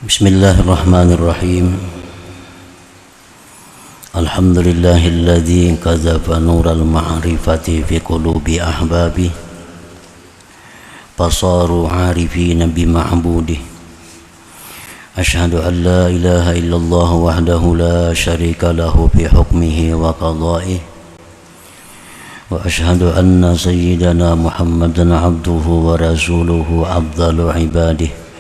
Bismillahirrahmanirrahim. Alhamdulillahilladzi qadzafa nural ma'rifati fi qulubi ahbabi fasaru 'arifina bi ma'budi. Asyhadu an la ilaha illallah wahdahu la syarika lahu fi hukmihi wa qada'ihi wa asyhadu anna sayyidana Muhammadan 'abduhu wa rasuluhu afdalu 'ibadihi.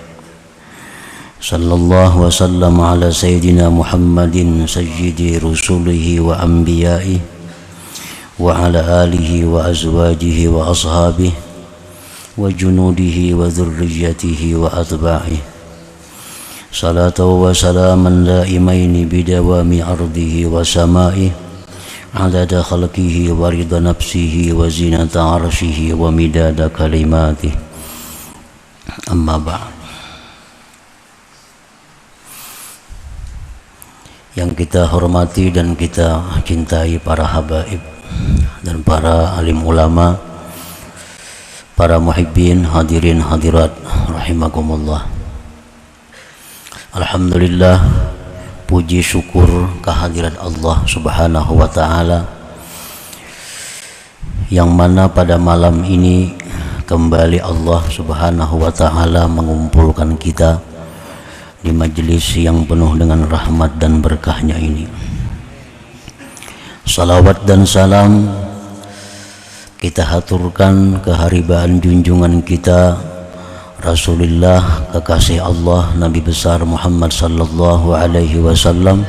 Sallallahu wasallam ala sayyidina Muhammadin sayyidi rusulihi wa anbiya'ihi wa ala alihi wa azwajihi wa ashabihi wa junudihi wa dhurriyyatihi wa atba'ihi. Salatu wa salaman daimaini bidawami ardihi wa sama'ihi adada khalqihi wa rida nafsihi wa zinata arshihi wa midada kalimatihi. Amma ba'd. Yang kita hormati dan kita cintai para habaib dan para alim ulama, para muhibbin, hadirin hadirat rahimakumullah. Alhamdulillah, puji syukur kehadirat Allah Subhanahu wa taala yang mana pada malam ini kembali Allah Subhanahu wa taala mengumpulkan kita di majelis yang penuh dengan rahmat dan berkahnya ini. Salawat dan salam kita haturkan keharibaan junjungan kita Rasulullah, kekasih Allah, Nabi besar Muhammad sallallahu alaihi wasallam,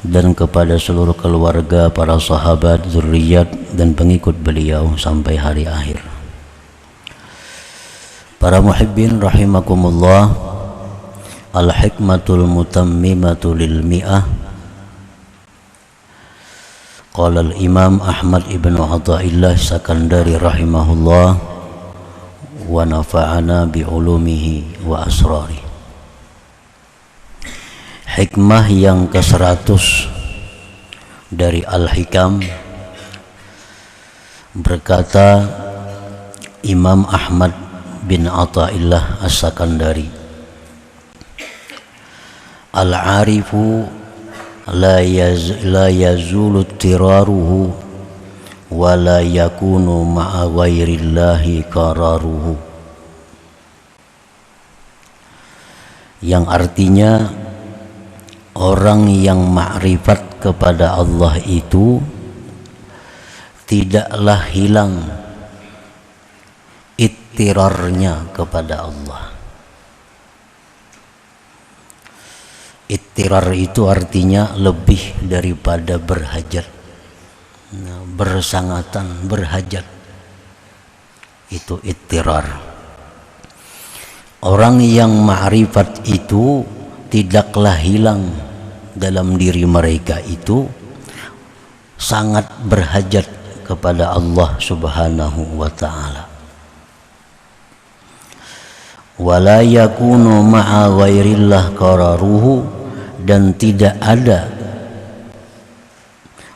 dan kepada seluruh keluarga, para sahabat, zuriat dan pengikut beliau sampai hari akhir. Para muhibbin rahimakumullah, al-hikmatul mutammimatu lil mi'ah. Qala al-imam Ahmad ibn Athaillah Sakandari rahimahullah wa nafa'ana bi ulumihi wa asrari. Hikmah yang ke-100 dari Al-Hikam, berkata Imam Ahmad bin Athaillah As-Sakandari, al-arifu la yazulu tiraruhu wa la yakunu ma'a ghairillahi qararuhu. Yang artinya, orang yang ma'rifat kepada Allah itu tidaklah hilang ittirarnya kepada Allah. Ittirar itu artinya lebih daripada berhajat, bersangatan, berhajat, itu ittirar. Orang yang ma'rifat itu tidaklah hilang dalam diri mereka itu sangat berhajat kepada Allah Subhanahu wa ta'ala. Wala yakunu ma'a ghairillah qararuhu, dan tidak ada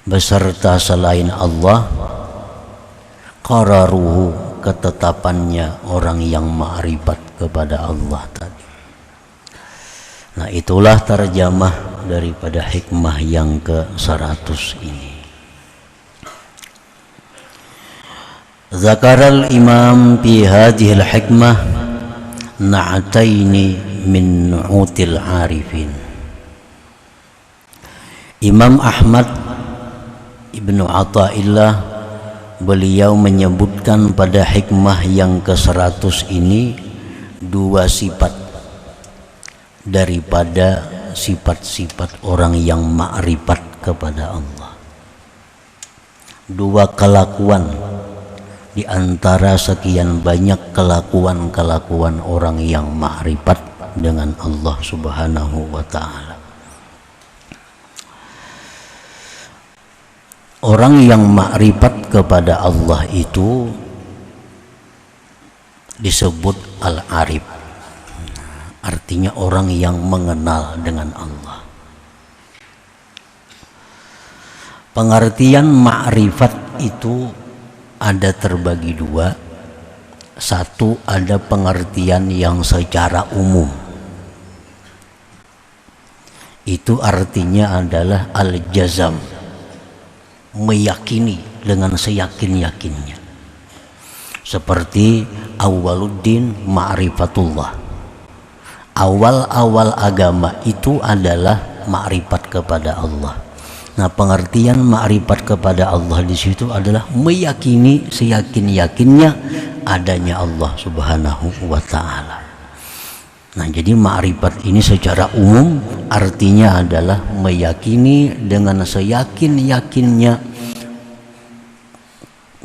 beserta selain Allah qararuhu, ketetapannya orang yang ma'rifat kepada Allah tadi. Nah, itulah terjemah daripada hikmah yang ke-100 ini. Zakaral imam fi hadhil hikmah na'ataini min nu'util arifin. Imam Ahmad ibnu Athaillah, beliau menyebutkan pada hikmah yang ke-100 ini dua sifat daripada sifat-sifat orang yang ma'rifat kepada Allah. Dua kelakuan di antara sekian banyak kelakuan-kelakuan orang yang ma'rifat dengan Allah Subhanahu wa ta'ala. Orang yang ma'rifat kepada Allah itu disebut al-arif, artinya orang yang mengenal dengan Allah. Pengertian ma'rifat itu ada terbagi dua. Satu, ada pengertian yang secara umum, itu artinya adalah al-jazam, meyakini dengan seyakin-yakinnya. Seperti awwaluddin ma'rifatullah, awal-awal agama itu adalah ma'rifat kepada Allah. Nah, pengertian ma'rifat kepada Allah di situ adalah meyakini seyakin-yakinnya adanya Allah Subhanahu wa ta'ala. Nah, jadi ma'rifat ini secara umum artinya adalah meyakini dengan seyakin-yakinnya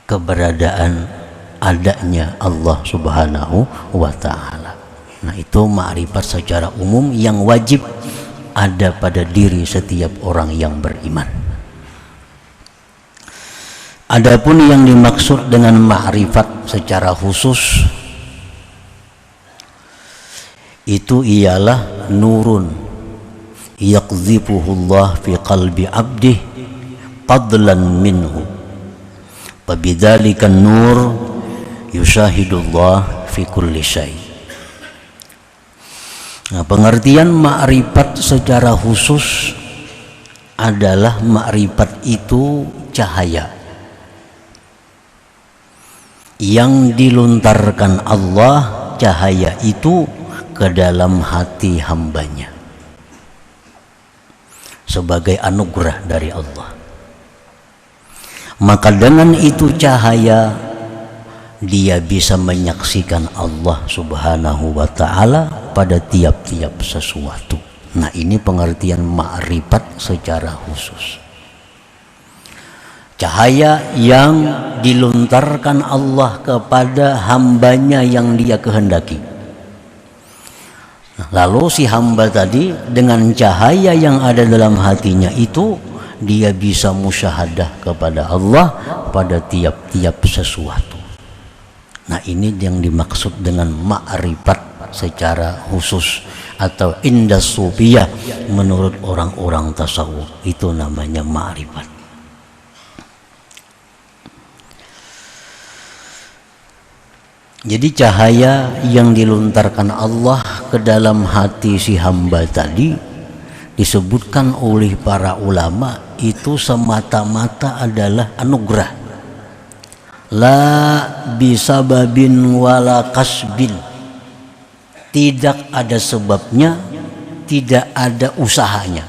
keberadaan adanya Allah Subhanahu wa ta'ala. Nah, itu ma'rifat secara umum yang wajib ada pada diri setiap orang yang beriman. Adapun yang dimaksud dengan ma'rifat secara khusus itu ialah nurun yaqdhifuhullah fi qalbi abdih fadlan minhu fabidzalikan nur yushahidullah fi kulli syai'. Nah, pengertian ma'rifat secara khusus adalah ma'rifat itu cahaya yang dilontarkan Allah, cahaya itu ke dalam hati hambanya sebagai anugerah dari Allah. Maka dengan itu cahaya dia bisa menyaksikan Allah Subhanahu wa ta'ala pada tiap-tiap sesuatu. Nah, ini pengertian ma'rifat secara khusus. Cahaya yang dilontarkan Allah kepada hambanya yang dia kehendaki. Lalu si hamba tadi dengan cahaya yang ada dalam hatinya itu dia bisa musyahadah kepada Allah pada tiap-tiap sesuatu. Nah, ini yang dimaksud dengan ma'rifat secara khusus atau indas sufiyah menurut orang-orang tasawuf, itu namanya ma'rifat. Jadi cahaya yang dilontarkan Allah ke dalam hati si hamba tadi disebutkan oleh para ulama itu semata-mata adalah anugerah. La bisababin wala kasbin, tidak ada sebabnya, tidak ada usahanya.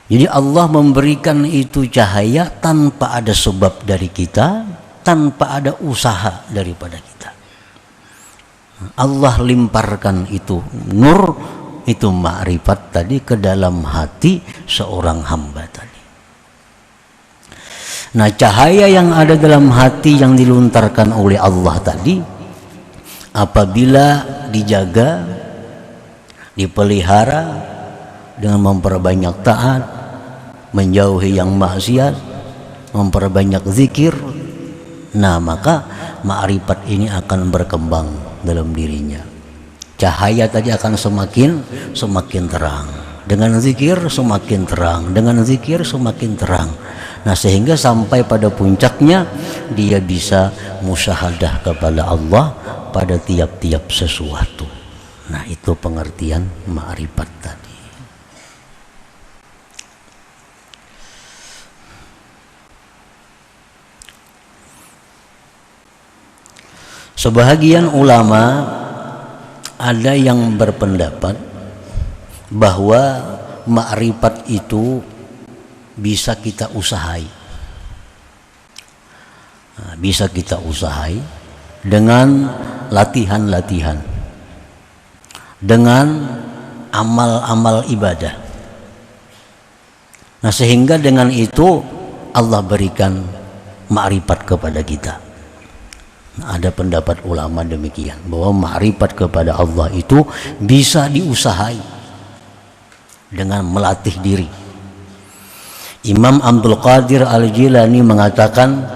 Jadi Allah memberikan itu cahaya tanpa ada sebab dari kita, tanpa ada usaha daripada kita. Allah limparkan itu nur, itu ma'rifat tadi ke dalam hati seorang hamba tadi. Nah, cahaya yang ada dalam hati yang dilontarkan oleh Allah tadi, apabila dijaga, dipelihara dengan memperbanyak taat, menjauhi yang maksiat, memperbanyak zikir, nah maka ma'rifat ini akan berkembang dalam dirinya. Cahaya tadi akan semakin terang. Dengan zikir semakin terang, dengan zikir semakin terang. Nah, sehingga sampai pada puncaknya dia bisa musyahadah kepada Allah pada tiap-tiap sesuatu. Nah, itu pengertian ma'rifat tadi. Sebahagian ulama ada yang berpendapat bahwa ma'rifat itu bisa kita usahai. Nah, bisa kita usahai dengan latihan-latihan, dengan amal-amal ibadah. Nah, sehingga dengan itu Allah berikan ma'rifat kepada kita. Ada pendapat ulama demikian, bahwa ma'rifat kepada Allah itu bisa diusahai dengan melatih diri. Imam Abdul Qadir Al-Jilani mengatakan,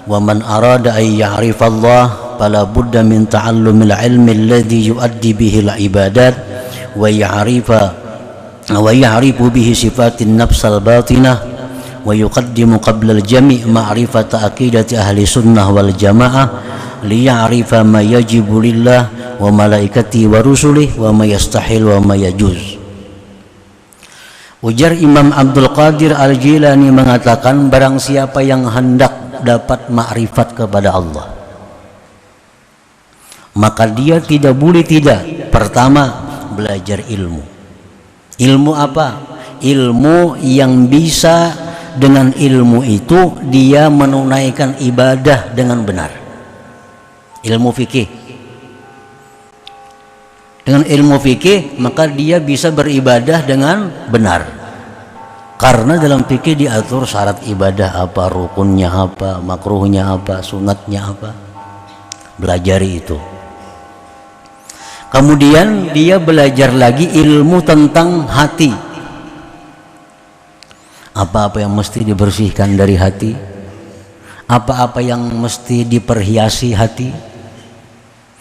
wa man arada ay ya'rifallah fala budda min ta'allumil ilmi alladhi yuaddi bihi al-ibadat wa ya'rifu bihi sifatin nafs al-batinah wa yuqaddimu qabla al-jami' ma'rifata aqidati ahli sunnah wal jamaah liya'rifa ma yajibu lillah wa malaikati wa rusulih wa ma yastahil wa ma yajuz. Ujar Imam Abdul Qadir Al-Jilani mengatakan, barang siapa yang hendak dapat makrifat kepada Allah, maka dia tidak boleh tidak pertama belajar ilmu. Ilmu apa? Ilmu yang bisa dengan ilmu itu dia menunaikan ibadah dengan benar. Ilmu fikih. Dengan ilmu fikih maka dia bisa beribadah dengan benar. Karena dalam fikih diatur syarat ibadah apa, rukunnya apa, makruhnya apa, sunatnya apa. Belajari itu. Kemudian dia belajar lagi ilmu tentang hati. Apa-apa yang mesti dibersihkan dari hati, apa-apa yang mesti diperhiasi hati.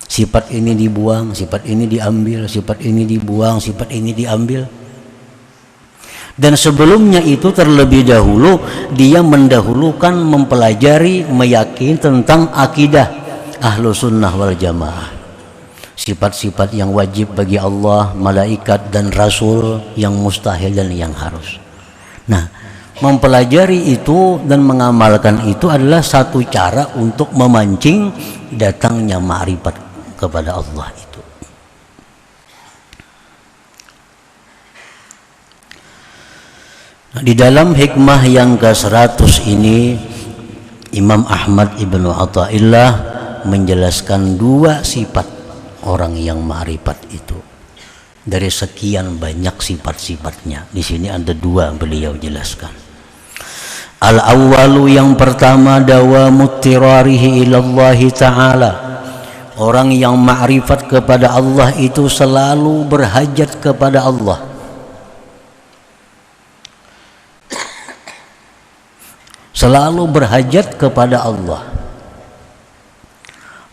Sifat ini dibuang, sifat ini diambil, sifat ini dibuang, sifat ini diambil. Dan sebelumnya itu terlebih dahulu dia mendahulukan mempelajari, meyakini tentang akidah Ahlus Sunnah wal Jamaah. Sifat-sifat yang wajib bagi Allah, malaikat dan Rasul, yang mustahil dan yang harus. Nah, mempelajari itu dan mengamalkan itu adalah satu cara untuk memancing datangnya ma'rifat kepada Allah itu. Nah, di dalam hikmah yang ke-100 ini Imam Ahmad Ibnu Athaillah menjelaskan 2 sifat orang yang ma'rifat itu. Dari sekian banyak sifat-sifatnya, di sini ada 2 beliau jelaskan. Al-awwalu, yang pertama, dawamut tirarihi ilallahi ta'ala. Orang yang ma'rifat kepada Allah itu selalu berhajat kepada Allah. Selalu berhajat kepada Allah.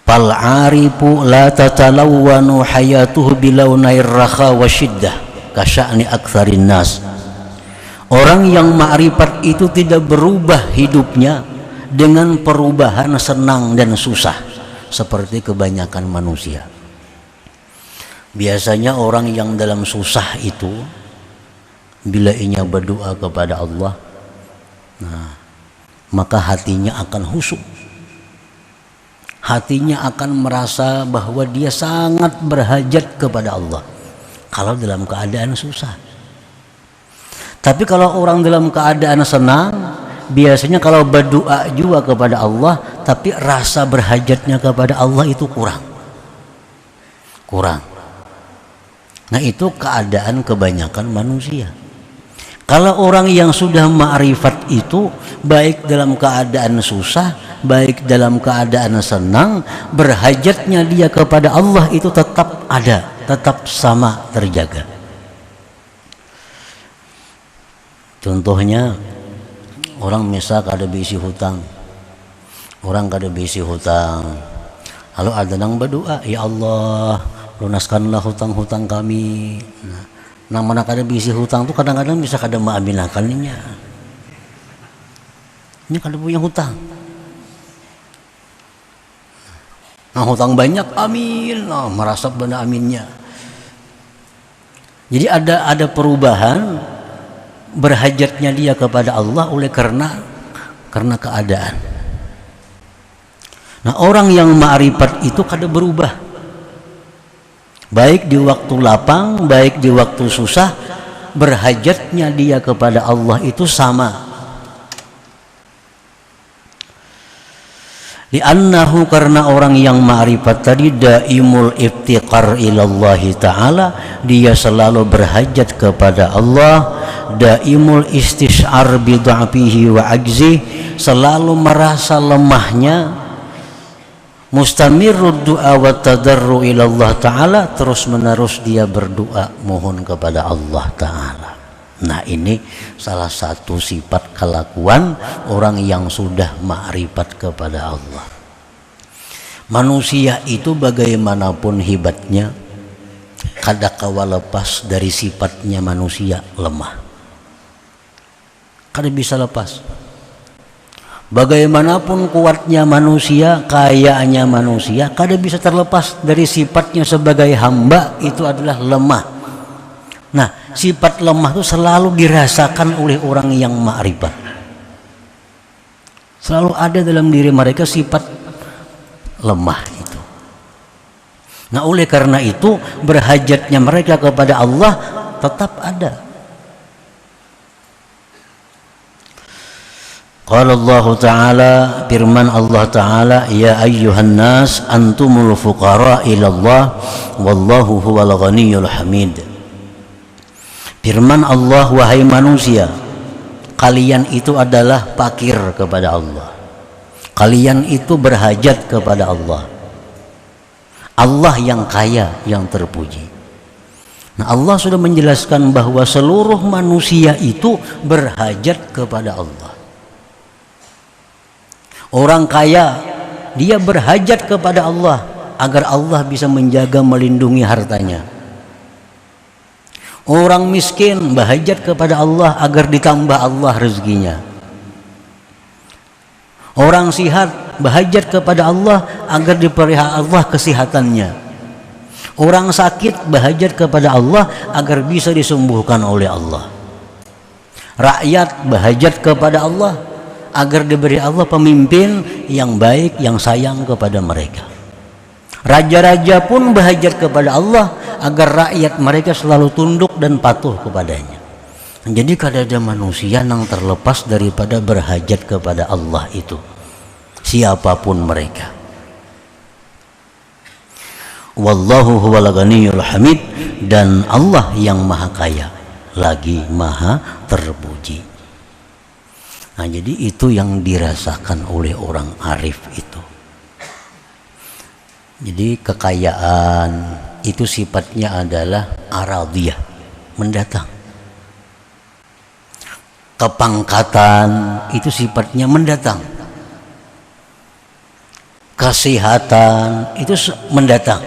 Fal 'arifu la tatalawwanu hayatuhu bilaunair rakha wa syiddah kasya'ni aktsarin nas. Orang yang ma'rifat itu tidak berubah hidupnya dengan perubahan senang dan susah seperti kebanyakan manusia. Biasanya orang yang dalam susah itu bila ia berdoa kepada Allah, nah, maka hatinya akan khusyuk. Hatinya akan merasa bahwa dia sangat berhajat kepada Allah kalau dalam keadaan susah. Tapi kalau orang dalam keadaan senang, biasanya kalau berdoa juga kepada Allah, tapi rasa berhajatnya kepada Allah itu kurang. Nah, itu keadaan kebanyakan manusia. Kalau orang yang sudah ma'rifat itu, baik dalam keadaan susah, baik dalam keadaan senang, berhajatnya dia kepada Allah itu tetap ada, tetap sama terjaga. Contohnya, orang misal kada bisi hutang, lalu ada yang berdoa, ya Allah, lunaskanlah hutang-hutang kami. Nah, mana kada bisi hutang tuh kadang-kadang bisa kada maaminakannya. Ini kada punya hutang. Nah, hutang banyak, amin. Nah, merasap benda aminnya. Jadi ada perubahan berhajatnya dia kepada Allah oleh karena keadaan. Nah, orang yang ma'rifat itu kada berubah, baik di waktu lapang, baik di waktu susah, berhajatnya dia kepada Allah itu sama. Li'annahu, karena orang yang ma'rifat tadi daimul iftiqar ilallahi ta'ala, dia selalu berhajat kepada Allah, daimul istish'ar bid'afihi wa ajzi, selalu merasa lemahnya, mustamirud du'a wa tadarru ilallah ta'ala, terus menerus dia berdoa mohon kepada Allah ta'ala. Nah, ini salah satu sifat kelakuan orang yang sudah ma'rifat kepada Allah. Manusia itu bagaimanapun hebatnya, kadangkala lepas dari sifatnya manusia lemah. Kada bisa lepas. Bagaimanapun kuatnya manusia, kayanya manusia, kada bisa terlepas dari sifatnya sebagai hamba, itu adalah lemah. Nah, sifat lemah itu selalu dirasakan oleh orang yang ma'rifat. Selalu ada dalam diri mereka sifat lemah itu. Nah, oleh karena itu berhajatnya mereka kepada Allah tetap ada. Qala Allah Ta'ala, firman Allah Ta'ala, ya ayyuhan nas antumul fuqara ilallah wallahu huwal ghaniyul hamid. Firman Allah, wahai manusia, kalian itu adalah fakir kepada Allah, kalian itu berhajat kepada Allah. Allah yang kaya, yang terpuji. Nah, Allah sudah menjelaskan bahwa seluruh manusia itu berhajat kepada Allah. Orang kaya, dia berhajat kepada Allah agar Allah bisa menjaga, melindungi hartanya. Orang miskin berhajat kepada Allah agar ditambah Allah rezekinya. Orang sihat berhajat kepada Allah agar dipelihara Allah kesehatannya. Orang sakit berhajat kepada Allah agar bisa disembuhkan oleh Allah. Rakyat berhajat kepada Allah agar diberi Allah pemimpin yang baik, yang sayang kepada mereka. Raja-raja pun berhajat kepada Allah agar rakyat mereka selalu tunduk dan patuh kepadanya. Jadi kada ada manusia yang terlepas daripada berhajat kepada Allah itu, siapapun mereka. Wallahu huwal ghaniyul hamid, dan Allah yang maha kaya lagi maha terpuji. Nah, jadi itu yang dirasakan oleh orang arif itu. Jadi kekayaan itu sifatnya adalah aradiyah, mendatang. Kepangkatan itu sifatnya mendatang. Kesehatan itu mendatang.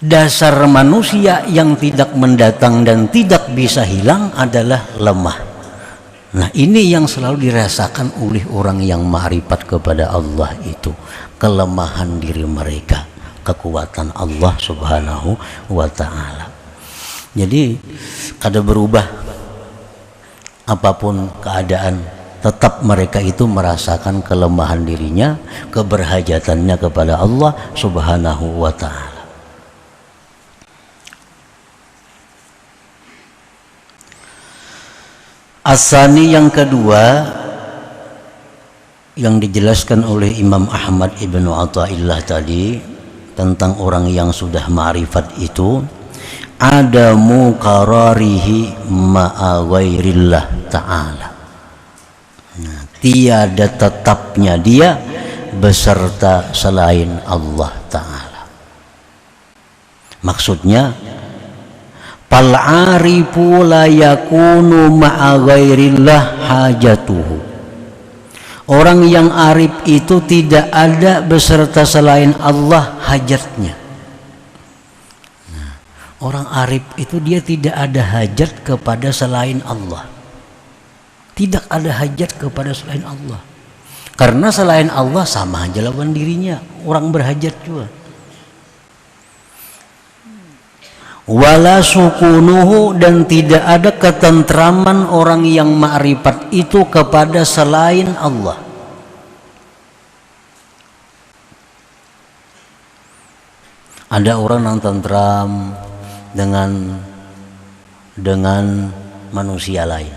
Dasar manusia yang tidak mendatang dan tidak bisa hilang adalah lemah. Nah, ini yang selalu dirasakan oleh orang yang ma'rifat kepada Allah itu, kelemahan diri mereka, kekuatan Allah Subhanahu wa Ta'ala. Jadi kada berubah apapun keadaan, tetap mereka itu merasakan kelemahan dirinya, keberhajatannya kepada Allah Subhanahu wa Ta'ala. Asani yang kedua yang dijelaskan oleh Imam Ahmad Ibnu Athaillah tadi tentang orang yang sudah ma'rifat itu, adamu qararihi ma'a ghairillah ta'ala. Nah, tiada tetapnya dia beserta selain Allah Ta'ala. Maksudnya, fal arifu la yakunu ma'a ghairillah hajatuhu. Orang yang arif itu tidak ada beserta selain Allah hajatnya. Nah, orang arif itu dia tidak ada hajat kepada selain Allah. Tidak ada hajat kepada selain Allah. Karena selain Allah sama aja lawan dirinya, orang berhajat juga. Wala sukunuhu, dan tidak ada ketentraman orang yang ma'rifat itu kepada selain Allah. Ada orang yang tentram dengan manusia lain.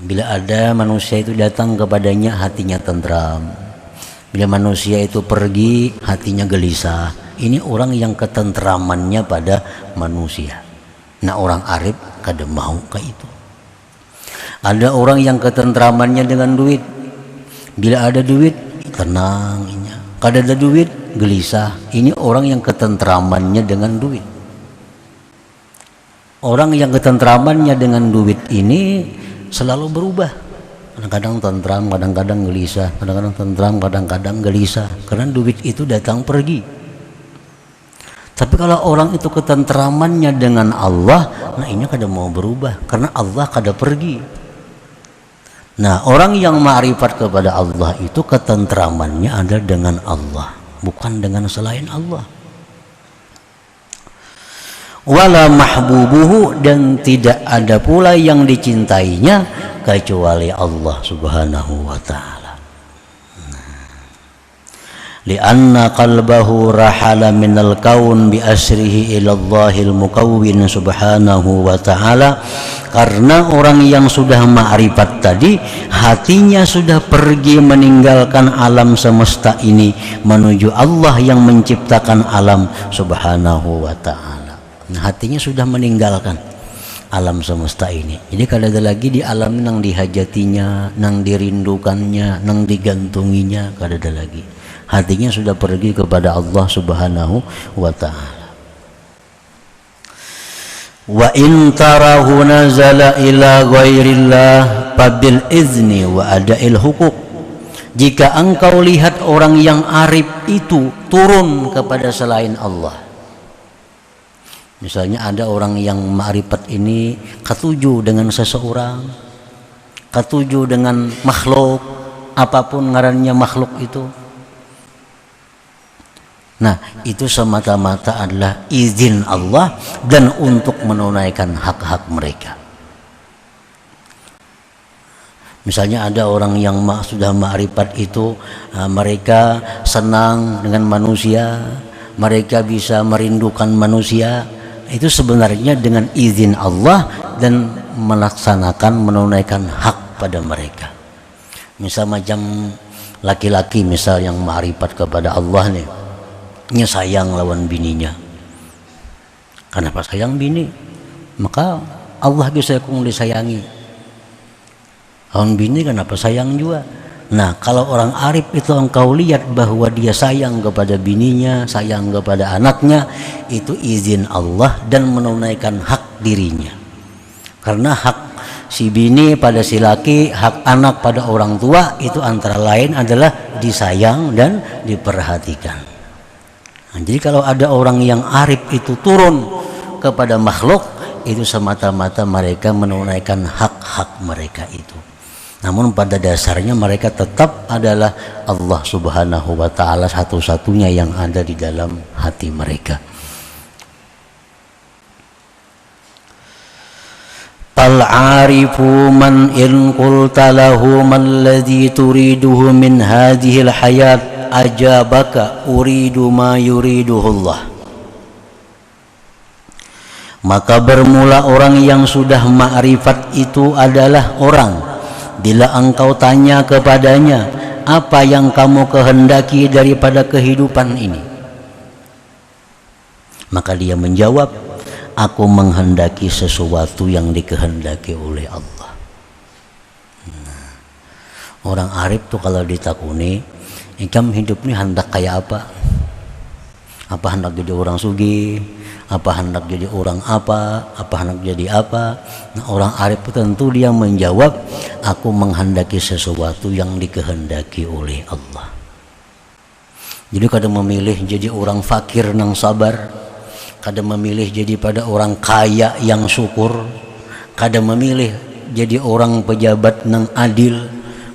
Bila ada manusia itu datang kepadanya, hatinya tentram. Bila manusia itu pergi, hatinya gelisah. Ini orang yang ketentramannya pada manusia. Nah, orang arif kada mau ke itu. Ada orang yang ketentramannya dengan duit. Bila ada duit, tenang. Kada ada duit, gelisah. Ini orang yang ketentramannya dengan duit. Orang yang ketentramannya dengan duit ini selalu berubah. Kadang-kadang tentram, kadang-kadang gelisah, kadang-kadang tentram, kadang-kadang gelisah. Karena duit itu datang pergi. Tapi kalau orang itu ketentramannya dengan Allah, nah ini kada mau berubah karena Allah kada pergi. Nah, orang yang ma'rifat kepada Allah itu ketentramannya ada dengan Allah, bukan dengan selain Allah. wala mahbubuhu, dan tidak ada pula yang dicintainya kecuali Allah subhanahu wa ta'ala. Lianna qalbahu rahala minal kaun bi asrihi ilallahil mukawwin subhanahu wa ta'ala, karena orang yang sudah ma'rifat tadi hatinya sudah pergi meninggalkan alam semesta ini menuju Allah yang menciptakan alam subhanahu wa ta'ala. Nah, hatinya sudah meninggalkan alam semesta ini, jadi kada ada lagi di alam nang dihajatinya, nang dirindukannya, nang digantunginya, kada ada lagi. Hatinya sudah pergi kepada Allah subhanahu wa ta'ala. Wa in tarahu nazala ila ghairillah fabil izni wa ada'il hukuk. Jika engkau lihat orang yang arif itu turun kepada selain Allah, misalnya ada orang yang ma'rifat ini ketuju dengan seseorang, ketuju dengan makhluk, apapun ngarannya makhluk itu. Nah, itu semata-mata adalah izin Allah dan untuk menunaikan hak-hak mereka. Misalnya ada orang yang sudah ma'rifat itu, mereka senang dengan manusia, mereka bisa merindukan manusia, itu sebenarnya dengan izin Allah dan melaksanakan, menunaikan hak pada mereka. Misal macam laki-laki misal yang ma'rifat kepada Allah nih, nya sayang lawan bininya. Kenapa sayang bini? Maka Allah bisa kung disayangi. Lawan bini kenapa sayang juga? Nah, kalau orang arif itu engkau lihat bahwa dia sayang kepada bininya, sayang kepada anaknya, itu izin Allah dan menunaikan hak dirinya. Karena hak si bini pada si laki, hak anak pada orang tua itu antara lain adalah disayang dan diperhatikan. Nah, jadi kalau ada orang yang arif itu turun kepada makhluk, itu semata-mata mereka menunaikan hak-hak mereka itu. Namun pada dasarnya mereka tetap adalah Allah subhanahu wa ta'ala satu-satunya yang ada di dalam hati mereka. Al-arifu man in qulta lahu man ladhi turiduhu min hadhil hayat ajabaka uridu ma yuriduhullah. Maka bermula orang yang sudah ma'rifat itu adalah orang, bila engkau tanya kepadanya, apa yang kamu kehendaki daripada kehidupan ini? Maka dia menjawab, aku menghendaki sesuatu yang dikehendaki oleh Allah. Nah, orang arif tuh kalau ditakuni, ikam hidup ini hendak kayak apa? Apa hendak jadi orang sugih? Apa hendak jadi orang apa? Apa hendak jadi apa? Nah, orang arif itu tentu dia menjawab, aku menghendaki sesuatu yang dikehendaki oleh Allah. Jadi kada memilih jadi orang fakir nang sabar, kada memilih jadi pada orang kaya yang syukur, kada memilih jadi orang pejabat nang adil,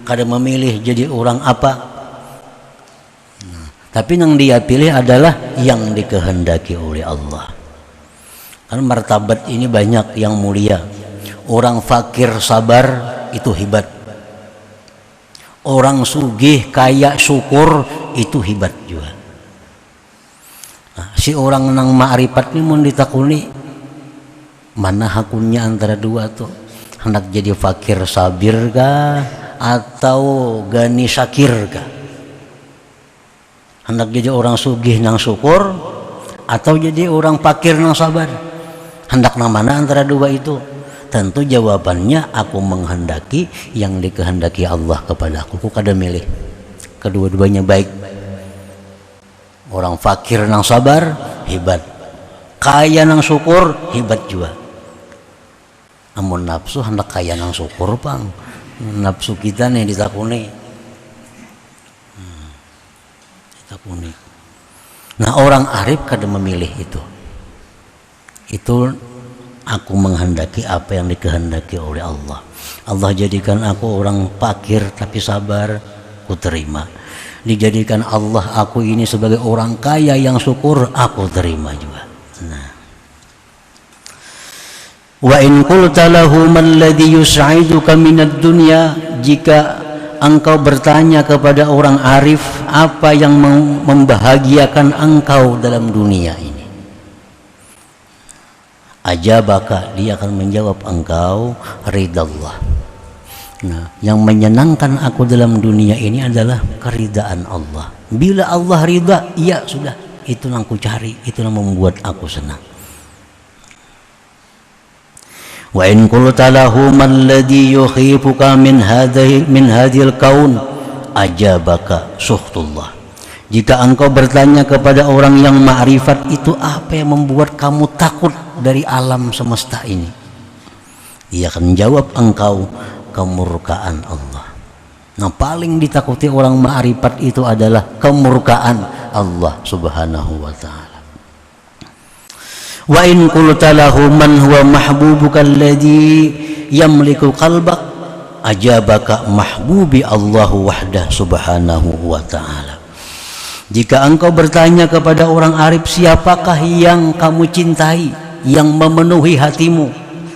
kada memilih jadi orang apa. Tapi yang dia pilih adalah yang dikehendaki oleh Allah. Karena martabat ini banyak yang mulia. Orang fakir sabar itu hebat. Orang sugih kaya syukur itu hebat juga. Nah, si orang nang ma'rifat ini mau ditakuni, mana hakunnya antara dua tuh? Hendak jadi fakir sabir kah atau gani syakir kah? Hendak jadi orang sugih nang syukur atau jadi orang fakir nang sabar? Hendak nang mana antara dua itu? Tentu jawabannya aku menghendaki yang dikehendaki Allah kepada aku. Aku kada milih. Kedua-duanya baik. Orang fakir nang sabar hebat, kaya nang syukur hebat juga. Amun nafsu hendak kaya nang syukur pang, nafsu kita nih ditakuni. Nah, orang arif kada memilih itu. Itu aku menghendaki apa yang dikehendaki oleh Allah. Allah jadikan aku orang fakir tapi sabar, aku terima. Dijadikan Allah aku ini sebagai orang kaya yang syukur, aku terima juga. Nah, Wa in qulta lahu man ladzi yus'iduka minad dunya, jika engkau bertanya kepada orang arif apa yang membahagiakan engkau dalam dunia ini, ajabaka, dia akan menjawab engkau ridallah. Nah, yang menyenangkan aku dalam dunia ini adalah keridaan Allah. Bila Allah ridha, ya sudah, itu yang aku cari, itu yang membuat aku senang. Wa in qulta lahu man ladzi yukhifuka min hadhil kaun, ajabaka suhtullah. Jika engkau bertanya kepada orang yang ma'rifat, itu apa yang membuat kamu takut dari alam semesta ini, ia akan jawab engkau kemurkaan Allah. Nah, paling ditakuti orang ma'rifat itu adalah kemurkaan Allah subhanahu wa ta'ala. Wa in qulta lahu man huwa mahbubuka alladhi yamliku qalbak, ajabaka mahbubi Allahu wahdah subhanahu wa ta'ala. Jika engkau bertanya kepada orang arif, siapakah yang kamu cintai, yang memenuhi hatimu,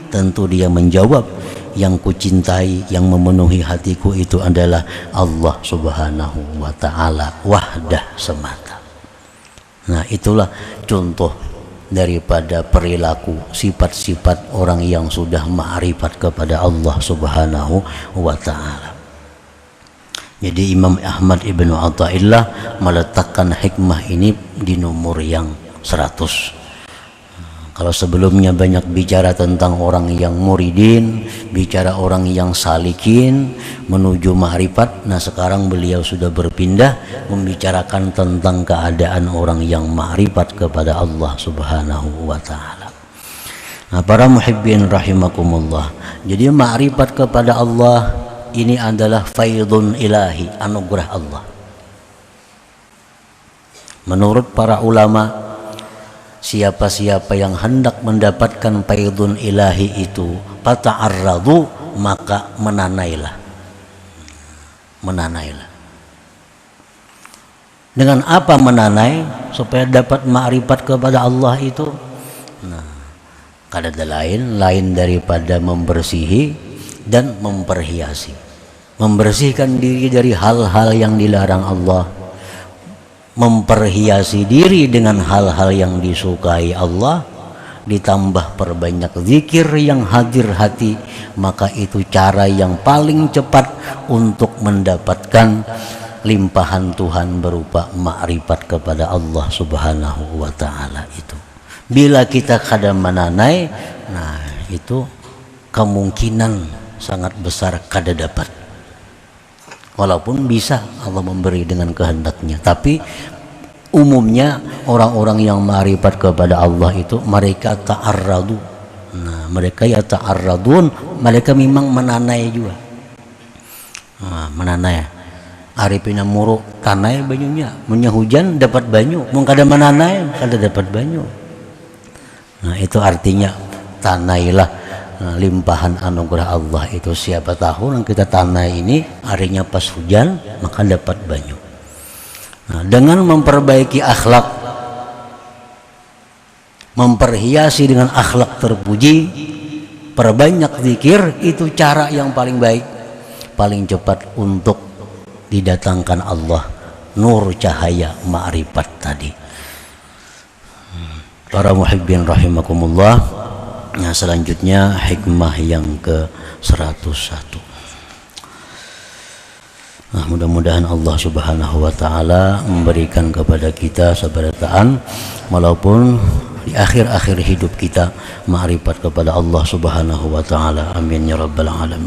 tentu dia menjawab, yang kucintai, yang memenuhi hatiku itu adalah Allah subhanahu wa ta'ala wahdah semata. Nah, itulah contoh daripada perilaku sifat-sifat orang yang sudah ma'rifat kepada Allah subhanahu wa ta'ala. Jadi Imam Ahmad Ibnu Athaillah meletakkan hikmah ini di nomor yang 100. Kalau sebelumnya banyak bicara tentang orang yang muridin, bicara orang yang salikin menuju ma'rifat, nah sekarang beliau sudah berpindah membicarakan tentang keadaan orang yang ma'rifat kepada Allah subhanahu wa ta'ala. Nah, para muhibbin rahimakumullah, jadi ma'rifat kepada Allah ini adalah faidun ilahi, anugerah Allah. Menurut para ulama, siapa-siapa yang hendak mendapatkan faidun ilahi itu, fata'arradu, maka menanailah. Menanailah. Dengan apa menanai supaya dapat ma'rifat kepada Allah itu? Nah, kada lain daripada membersihi dan memperhiasi. Membersihkan diri dari hal-hal yang dilarang Allah, memperhiasi diri dengan hal-hal yang disukai Allah, ditambah perbanyak zikir yang hadir hati, maka itu cara yang paling cepat untuk mendapatkan limpahan Tuhan berupa ma'rifat kepada Allah subhanahu wa ta'ala itu. Bila kita kadang menanai, nah itu kemungkinan sangat besar kada dapat. Walaupun bisa Allah memberi dengan kehendaknya, tapi umumnya orang-orang yang ma'rifat kepada Allah itu mereka ta'arradu. Nah, mereka ya ta'arradun, mereka memang menanai juga. Nah, menanai. Arifina muru tanai banyunya, munya hujan dapat banyu, mun kada menanai kada dapat banyu. Nah, itu artinya tanailah. Nah, limpahan anugerah Allah itu, siapa tahu yang kita tanai ini harinya pas hujan maka dapat banyu. Nah, dengan memperbaiki akhlak, memperhiasi dengan akhlak terpuji, perbanyak zikir, itu cara yang paling baik, paling cepat untuk didatangkan Allah nur cahaya ma'rifat tadi. Para muhibbin rahimakumullah. Nah, selanjutnya hikmah yang ke-101. Nah, mudah-mudahan Allah subhanahu wa ta'ala memberikan kepada kita kesabaran walaupun di akhir-akhir hidup kita ma'rifat kepada Allah subhanahu wa ta'ala. Amin ya rabbal alamin.